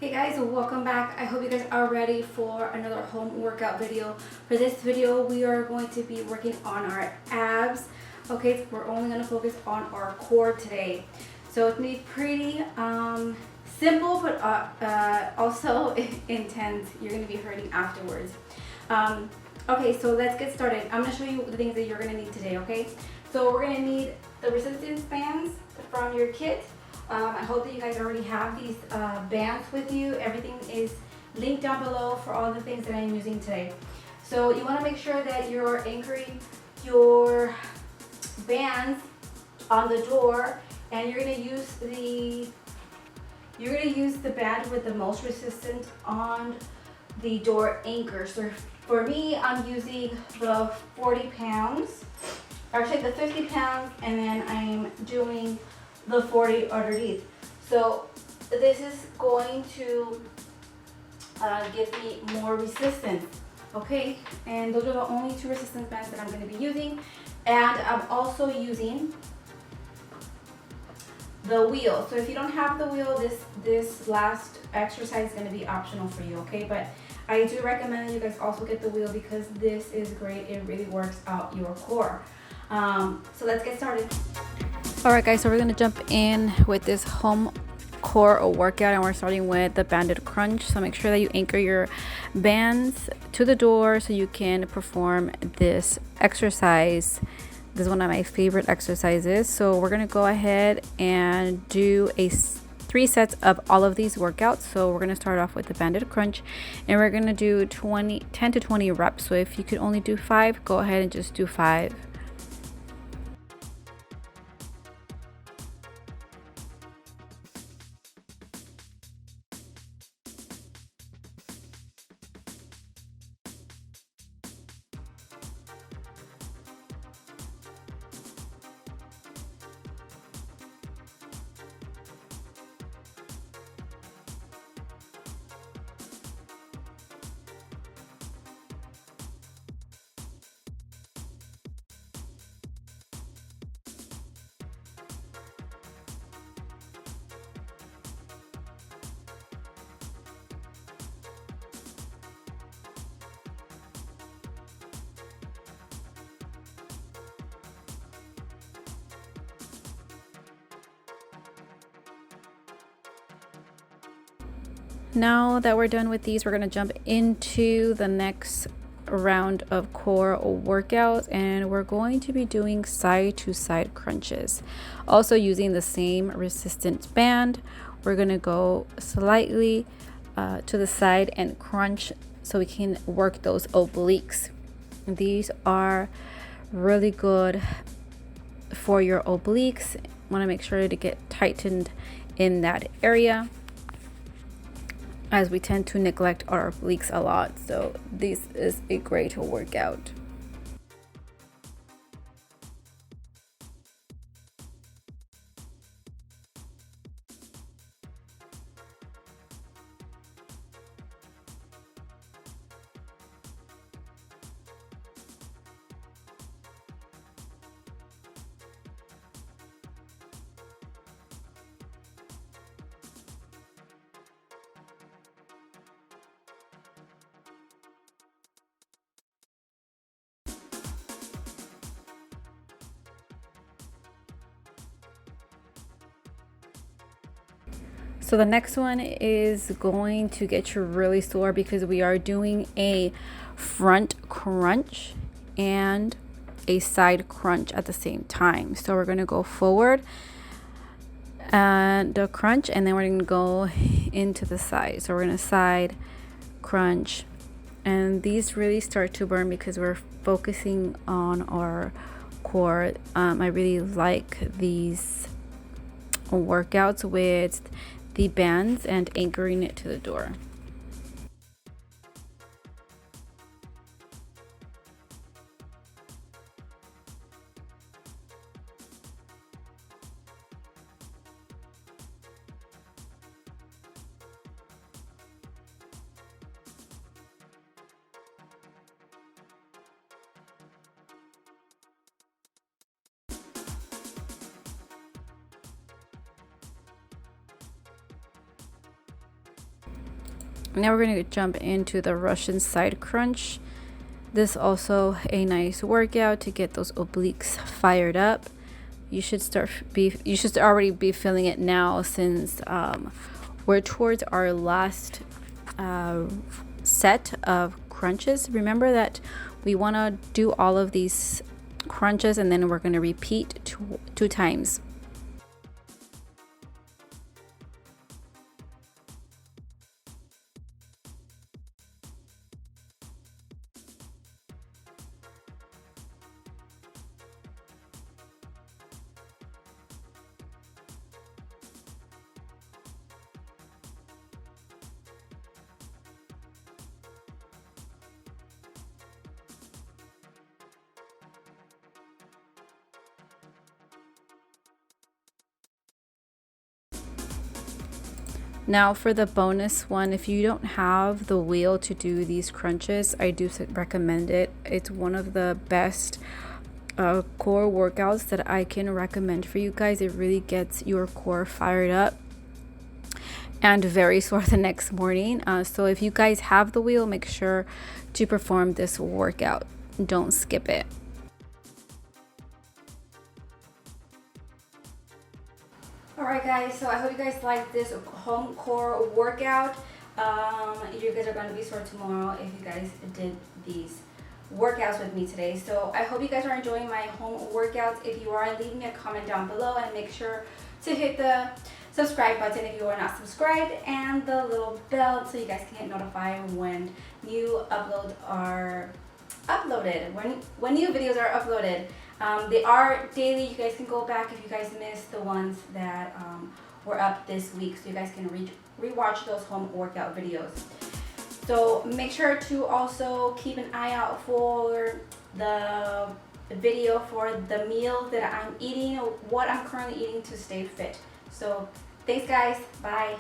Hey guys, welcome back. I hope you guys are ready for another home workout video. For this video, we are going to be working on our abs. Okay, we're only going to focus on our core today. So it's going to be pretty simple, but also intense. You're going to be hurting afterwards. Okay, so let's get started. I'm going to show you the things that you're going to need today, okay? So we're going to need the resistance bands from your kit. I hope that you guys already have these bands with you. Everything is linked down below for all the things that I'm using today. So you want to make sure that you're anchoring your bands on the door, and you're going to use the band with the most resistance on the door anchor. So for me, I'm using the 40 pounds, actually the 50 pounds, and then I'm doing the 40 underneath. So this is going to give me more resistance, okay? And those are the only two resistance bands that I'm going to be using. And I'm also using the wheel. So if you don't have the wheel, this last exercise is going to be optional for you, okay? But I do recommend that you guys also get the wheel because this is great. It really works out your core. So let's get started. Alright guys, so we're going to jump in with this home core workout, and we're starting with the banded crunch. So make sure that you anchor your bands to the door so you can perform this exercise. This is one of my favorite exercises. So we're going to go ahead and do 3 sets of all of these workouts. So we're going to start off with the banded crunch, and we're going to do 10 to 20 reps. So if you could only do 5, go ahead and just do 5. Now that we're done with these, we're going to jump into the next round of core workouts, and we're going to be doing side to side crunches. Also using the same resistance band, we're going to go slightly to the side and crunch so we can work those obliques. These are really good for your obliques. Want to make sure to get tightened in that area, as we tend to neglect our obliques a lot. So this is a great workout. So the next one is going to get you really sore because we are doing a front crunch and a side crunch at the same time. So we're going to go forward and the crunch, and then we're going to go into the side. So we're going to side crunch, and these really start to burn because we're focusing on our core. I really like these workouts with the bands and anchoring it to the door. Now we're going to jump into the Russian side crunch. This also a nice workout to get those obliques fired up. You should already be feeling it now, since we're towards our last set of crunches. Remember that we want to do all of these crunches, and then we're going to repeat two times. Now for the bonus one, if you don't have the wheel to do these crunches, I do recommend it. It's one of the best core workouts that I can recommend for you guys. It really gets your core fired up and very sore the next morning. So if you guys have the wheel, make sure to perform this workout. Don't skip it. Alright guys, so I hope you guys like this home core workout. You guys are going to be sore tomorrow if you guys did these workouts with me today. So I hope you guys are enjoying my home workouts. If you are, leave me a comment down below, and make sure to hit the subscribe button if you are not subscribed, and the little bell so you guys can get notified when new uploads are uploaded, when new videos are uploaded. They are daily. You guys can go back if you guys missed the ones that were up this week, so you guys can rewatch those home workout videos. So make sure to also keep an eye out for the video for the meal that I'm eating, what I'm currently eating to stay fit. So thanks guys, bye.